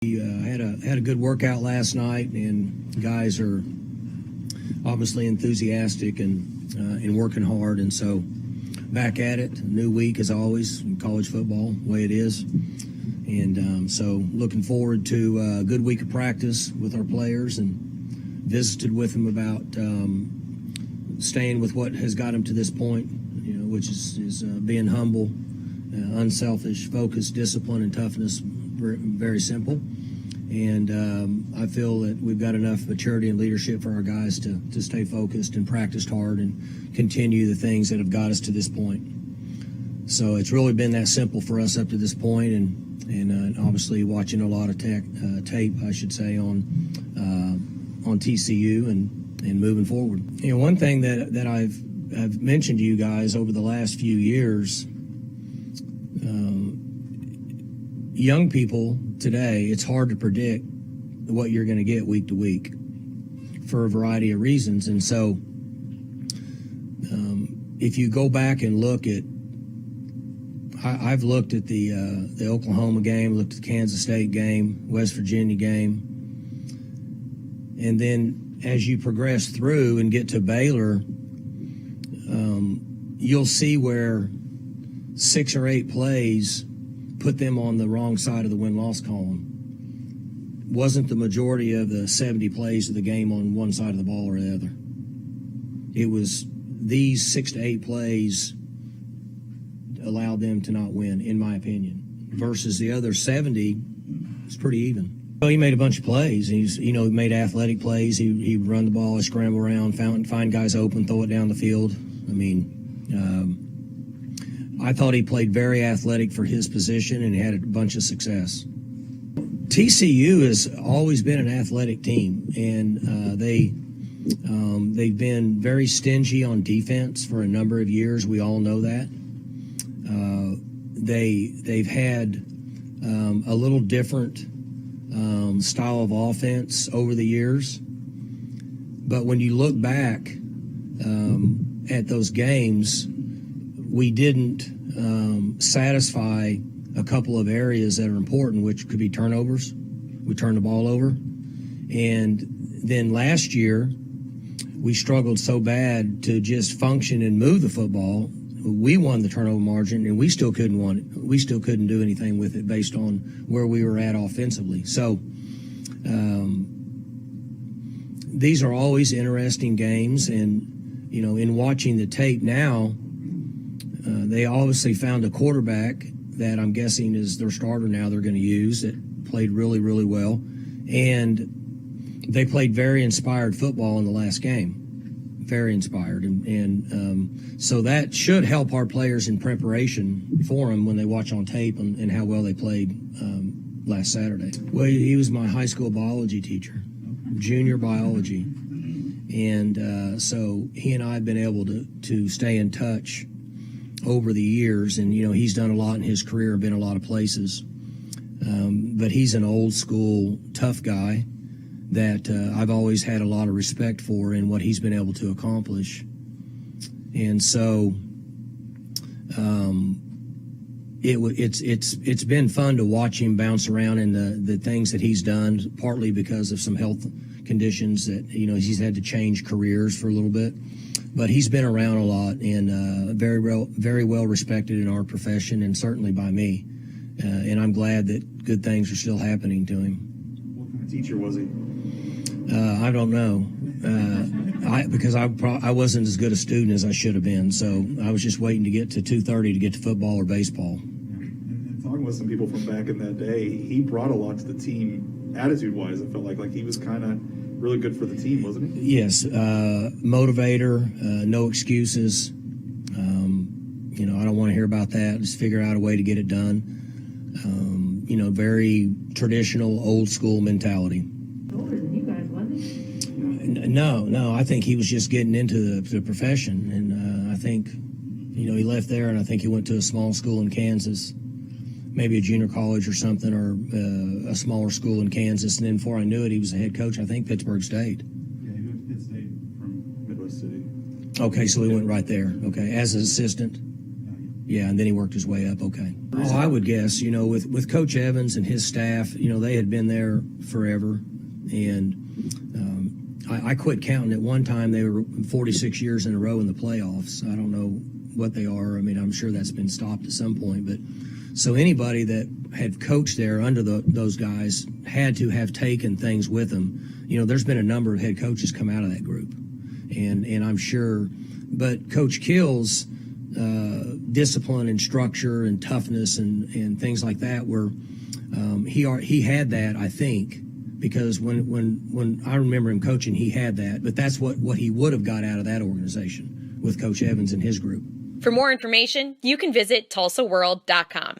We had a good workout last night, and guys are obviously enthusiastic and working hard, and so back at it. New week as always in college football, the way it is, and so looking forward to a good week of practice with our players, and visited with them about staying with what has got them to this point, which is being humble, unselfish, focused, discipline, and toughness. Very simple. And I feel that we've got enough maturity and leadership for our guys to stay focused and practiced hard and continue the things that have got us to this point. So it's really been that simple for us up to this point, and obviously watching a lot of tape, I should say, on TCU and moving forward. One thing that I've mentioned to you guys over the last few years, young people today, it's hard to predict what you're going to get week to week for a variety of reasons. And so if you go back and look at, I've looked at the Oklahoma game, looked at the Kansas State game, West Virginia game, and then as you progress through and get to Baylor, you'll see where 6 or 8 plays put them on the wrong side of the win-loss column. Wasn't the majority of the 70 plays of the game on one side of the ball or the other. It was these 6 to 8 plays allowed them to not win, in my opinion, versus the other 70 was pretty even. Well, he made a bunch of plays. He made athletic plays. He'd run the ball, scramble around, find guys open, throw it down the field. I mean, I thought he played very athletic for his position and had a bunch of success. TCU has always been an athletic team, and they've been very stingy on defense for a number of years. We all know that. They've had a little different style of offense over the years, but when you look back at those games, we didn't satisfy a couple of areas that are important, which could be turnovers. We turned the ball over. And then last year, we struggled so bad to just function and move the football. We won the turnover margin, and we still couldn't do anything with it based on where we were at offensively. So these are always interesting games, and in watching the tape now, they obviously found a quarterback that I'm guessing is their starter now they're going to use, that played really, really well. And they played very inspired football in the last game. Very inspired. And so that should help our players in preparation for them when they watch on tape and how well they played last Saturday. Well, he was my high school biology teacher, junior biology. And so he and I have been able to stay in touch over the years, and he's done a lot in his career, been a lot of places, but he's an old school tough guy that I've always had a lot of respect for in what he's been able to accomplish. And so it's been fun to watch him bounce around in the things that he's done, partly because of some health conditions that he's had to change careers for a little bit. But he's been around a lot and very well respected in our profession, and certainly by me. And I'm glad that good things are still happening to him. What kind of teacher was he? I don't know, because I wasn't as good a student as I should have been. So I was just waiting to get to 2:30 to get to football or baseball. And talking with some people from back in that day, he brought a lot to the team attitude-wise. It felt like he was kind of really good for the team, wasn't he? Yes, motivator, no excuses. I don't want to hear about that. Just figure out a way to get it done. Very traditional, old school mentality. Older than you guys, wasn't he? No. I think he was just getting into the profession, and I think, he left there, and I think he went to a small school in Kansas, maybe a junior college or something, or a smaller school in Kansas. And then before I knew it, he was the head coach, I think, Pittsburgh State. Yeah, he went to Pitt State from Midwest City. Okay, so he went right there. Okay, as an assistant. Yeah, and then he worked his way up. Okay. Oh, I would guess, with Coach Evans and his staff, they had been there forever. And I quit counting. At one time, they were 46 years in a row in the playoffs. I don't know what they are. I mean, I'm sure that's been stopped at some point. But so anybody that had coached there under those guys had to have taken things with them. There's been a number of head coaches come out of that group. And I'm sure. But Coach Kill's discipline and structure and toughness and things like that were he had that, I think, because when I remember him coaching, he had that. But that's what he would have got out of that organization with Coach Evans and his group. For more information, you can visit TulsaWorld.com.